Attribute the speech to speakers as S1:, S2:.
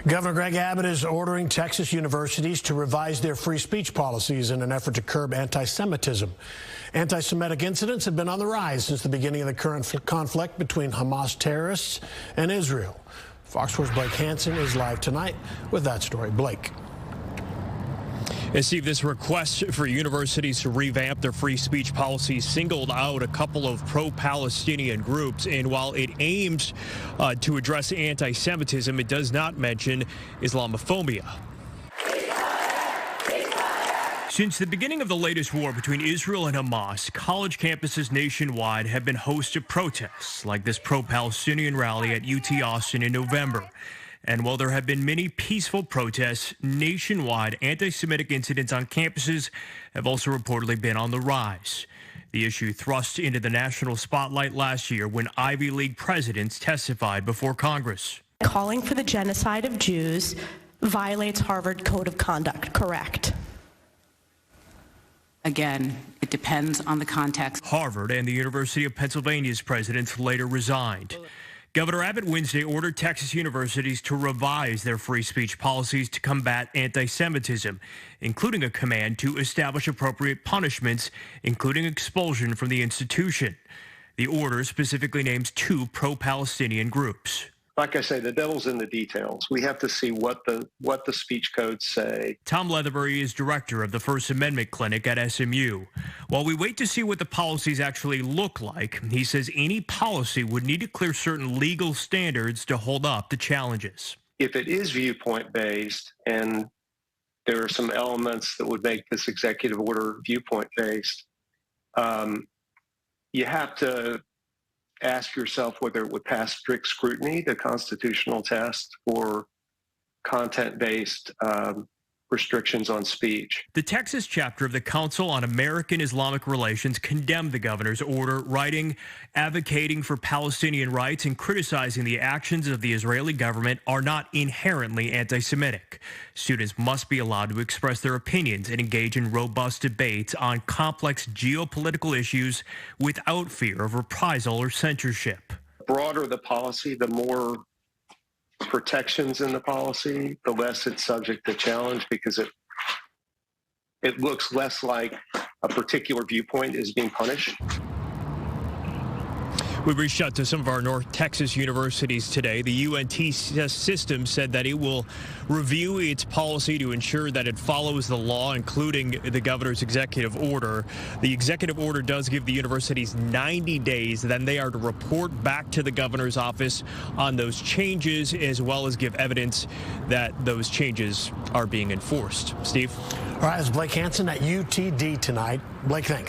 S1: Governor Greg Abbott is ordering Texas universities to revise their free speech policies in an effort to curb anti-Semitism. Anti-Semitic incidents have been on the rise since the beginning of the current conflict between Hamas terrorists and Israel. Fox 4's Blake Hansen is live tonight with that story. Blake.
S2: And Steve, this request for universities to revamp their free speech policies singled out a couple of pro-Palestinian groups. And while it aims to address anti-Semitism, it does not mention Islamophobia. Since the beginning of the latest war between Israel and Hamas, college campuses nationwide have been host to protests like this pro-Palestinian rally at UT Austin in November. And while there have been many peaceful protests nationwide, anti-Semitic incidents on campuses have also reportedly been on the rise. The issue thrust into the national spotlight last year when Ivy League presidents testified before Congress.
S3: Calling for the genocide of Jews violates Harvard Code of Conduct, correct?
S4: Again, it depends on the context.
S2: Harvard and the University of Pennsylvania's presidents later resigned. Governor Abbott Wednesday ordered Texas universities to revise their free speech policies to combat anti-Semitism, including a command to establish appropriate punishments, including expulsion from the institution. The order specifically names two pro-Palestinian groups.
S5: Like I say, the devil's in the details. We have to see what the speech codes say.
S2: Tom Leatherbury is director of the First Amendment Clinic at SMU. While we wait to see what the policies actually look like, he says any policy would need to clear certain legal standards to hold up the challenges.
S5: If it is viewpoint-based, and there are some elements that would make this executive order viewpoint-based, you have to ask yourself whether it would pass strict scrutiny, the constitutional test, or content-based restrictions on speech.
S2: The Texas chapter of the Council on American Islamic Relations condemned the governor's order, writing, advocating for Palestinian rights and criticizing the actions of the Israeli government are not inherently anti-Semitic. Students must be allowed to express their opinions and engage in robust debates on complex geopolitical issues without fear of reprisal or censorship.
S5: The broader the policy, the more protections in the policy, the less it's subject to challenge, because it looks less like a particular viewpoint is being punished.
S2: We reached out to some of our North Texas universities today. The UNT system said that it will review its policy to ensure that it follows the law, including the governor's executive order. The executive order does give the universities 90 days. Then they are to report back to the governor's office on those changes, as well as give evidence that those changes are being enforced. Steve?
S1: All right, it's Blake Hansen at UTD tonight. Blake, thanks.